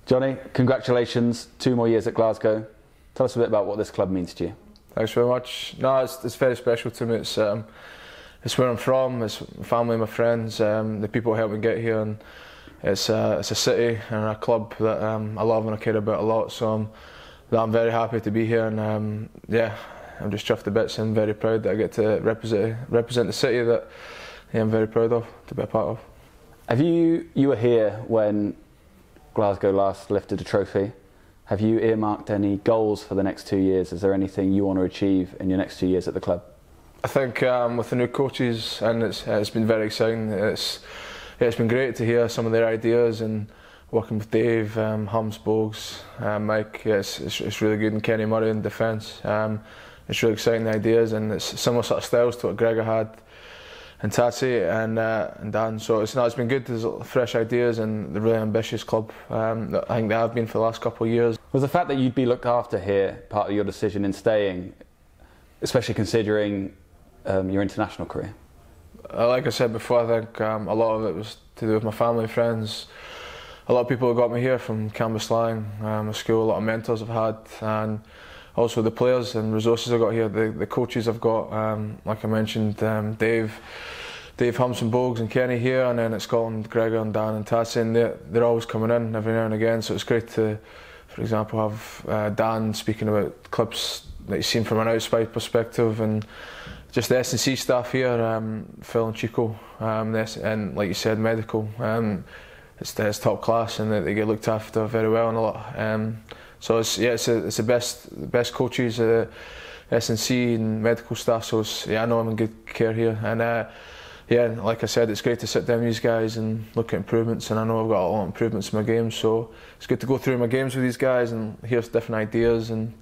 Jonny, congratulations, 2 more years at Glasgow. Tell us a bit about what this club means to you. Thanks very much. No, it's very special to me. It's where I'm from, it's my family, my friends, the people who helped me get here, and it's a city and a club that I love and I care about a lot. So I'm very happy to be here, and yeah, I'm just chuffed to bits and very proud that I get to represent the city that I'm very proud of to be a part of. You were here when Glasgow last lifted a trophy. Have you earmarked any goals for the next 2 years? Is there anything you want to achieve in your next 2 years at the club? I think with the new coaches, and it's been very exciting. It's been great to hear some of their ideas, and working with Dave, Hums, Bogues, Mike. It's really good, and Kenny Murray in defence. It's really exciting ideas, and it's similar sort of styles to what Gregor had, and Tatsy and Dan. So it's been good. There's fresh ideas and the really ambitious club that I think they have been for the last couple of years. Was the fact that you'd be looked after here part of your decision in staying, especially considering your international career? Like I said before, I think a lot of it was to do with my family and friends. A lot of people have got me here from Scotstoun, a school, a lot of mentors I've had, and also the players and resources I've got here, the coaches I've got, like I mentioned, Dave Hums and Bogues and Kenny here, and then at Scotland, Gregor and Dan and Tatsy, and they're always coming in every now and again, so it's great to, for example, have Dan speaking about clubs that he's seen from an outside perspective, and just the S&C staff here, Phil and Chico, and like you said, medical, it's top class, and they get looked after very well and a lot. So it's the best coaches, S&C and medical staff. So I know I'm in good care here, and yeah, like I said, it's great to sit down with these guys and look at improvements. And I know I've got a lot of improvements in my game, so it's good to go through my games with these guys and hear different ideas, and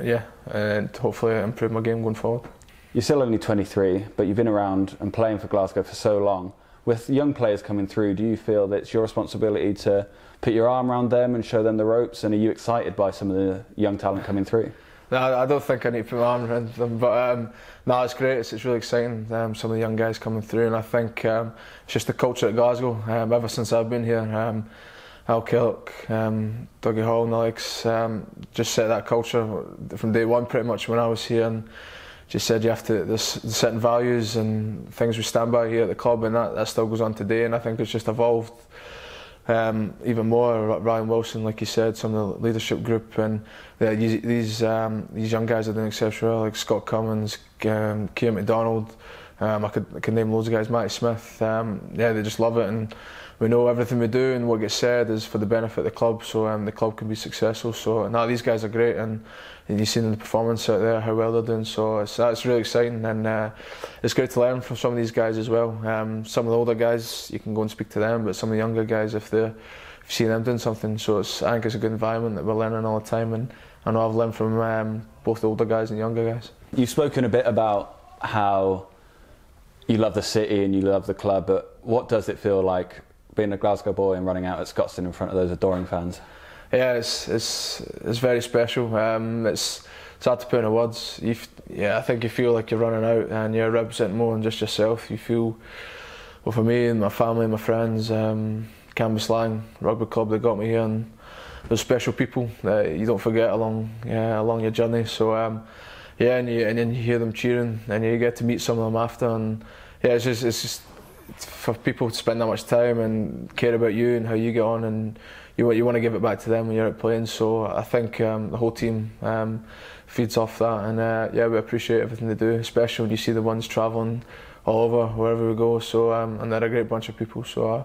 yeah, and hopefully improve my game going forward. You're still only 23, but you've been around and playing for Glasgow for so long. With young players coming through, do you feel that it's your responsibility to put your arm around them and show them the ropes? And are you excited by some of the young talent coming through? No, I don't think I need to put my arm around them, but no, it's great. It's really exciting. Some of the young guys coming through, and I think it's just the culture at Glasgow. Ever since I've been here, Al Killock, Dougie Hall, and the likes, just set that culture from day one, pretty much when I was here, and just said you have to, there's certain values and things we stand by here at the club, and that still goes on today, and I think it's just evolved even more. Ryan Wilson, like you said, some of the leadership group, and these young guys are doing exceptionally well, like Scott Cummins, Kieran McDonald, I could name loads of guys, Matty Smith. Yeah, they just love it, and we know everything we do and what gets said is for the benefit of the club, so the club can be successful. So now these guys are great, and you've seen the performance out there, how well they're doing, so it's really exciting, and it's great to learn from some of these guys as well. Some of the older guys, you can go and speak to them, but some of the younger guys, if you see them doing something, so I think it's a good environment that we're learning all the time, and I know I've learned from both the older guys and younger guys. You've spoken a bit about how you love the city and you love the club, but what does it feel like being a Glasgow boy and running out at Scotstoun in front of those adoring fans? Yeah, it's very special. It's hard to put into words. I think you feel like you're running out and you're representing more than just yourself. You feel, well, for me and my family and my friends, Cambuslang Rugby Club, they got me here, and there's special people that you don't forget along your journey. So yeah, and then you hear them cheering, and you get to meet some of them after, and yeah, it's just for people to spend that much time and care about you and how you get on, and you want to give it back to them when you're out playing. So I think the whole team feeds off that, and yeah, we appreciate everything they do, especially when you see the ones travelling all over wherever we go. So and they're a great bunch of people. So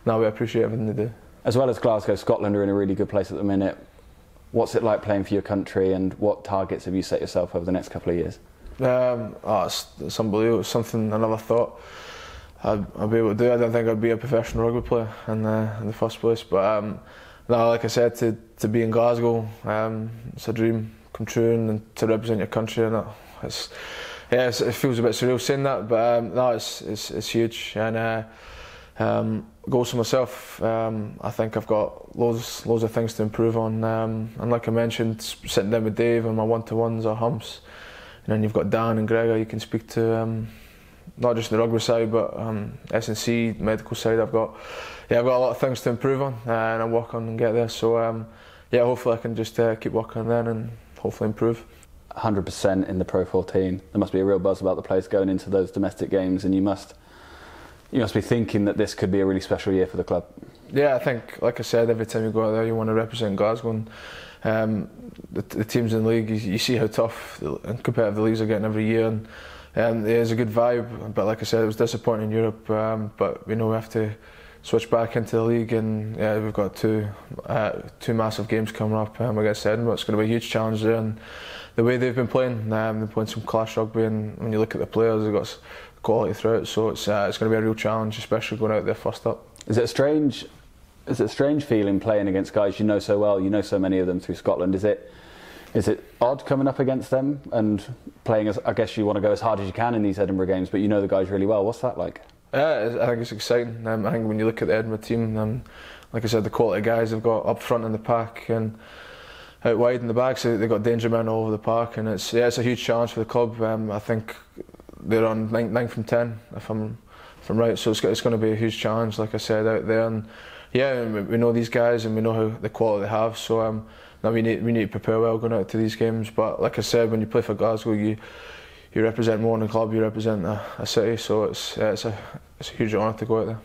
now we appreciate everything they do. As well as Glasgow, Scotland are in a really good place at the minute. What's it like playing for your country, and what targets have you set yourself over the next couple of years? It's unbelievable. It's something I never thought I'd be able to do. I didn't think I'd be a professional rugby player in the first place, but no, like I said, to be in Glasgow, it's a dream come true, and to represent your country, and it feels a bit surreal saying that, but no, it's huge, and goals for myself, I think I've got loads of things to improve on, and like I mentioned, sitting down with Dave and my one-to-ones or Hums, and then you've got Dan and Gregor you can speak to. not just the rugby side, but S&C, medical side. I've got a lot of things to improve on, and I'm working on and get there. So yeah, hopefully I can just keep working on that and hopefully improve. 100% in the Pro 14. There must be a real buzz about the place going into those domestic games, and you must be thinking that this could be a really special year for the club. Yeah, I think, like I said, every time you go out there, you want to represent Glasgow. And the teams in the league, you see how tough and competitive the leagues are getting every year. And there's a good vibe, but like I said, it was disappointing in Europe. But we know we have to switch back into the league, and yeah, we've got two massive games coming up against Edinburgh. It's going to be a huge challenge there, and the way they've been playing some class rugby, and when you look at the players, they've got quality throughout. So it's going to be a real challenge, especially going out there first up. Is it a strange feeling playing against guys you know so well? You know so many of them through Scotland. Is it odd coming up against them and playing as, I guess you want to go as hard as you can in these Edinburgh games, but you know the guys really well? What's that like? Yeah, I think it's exciting. I think when you look at the Edinburgh team, like I said, the quality of guys they've got up front in the pack and out wide in the back, so they've got danger men all over the park, and it's a huge challenge for the club. I think they're on 9 from 10 if I'm right, so it's going to be a huge challenge, like I said, out there. And yeah, we know these guys and we know how the quality they have, so now we need to prepare well going out to these games. But like I said, when you play for Glasgow, you represent more than a club, you represent a city, so it's a huge honour to go out there.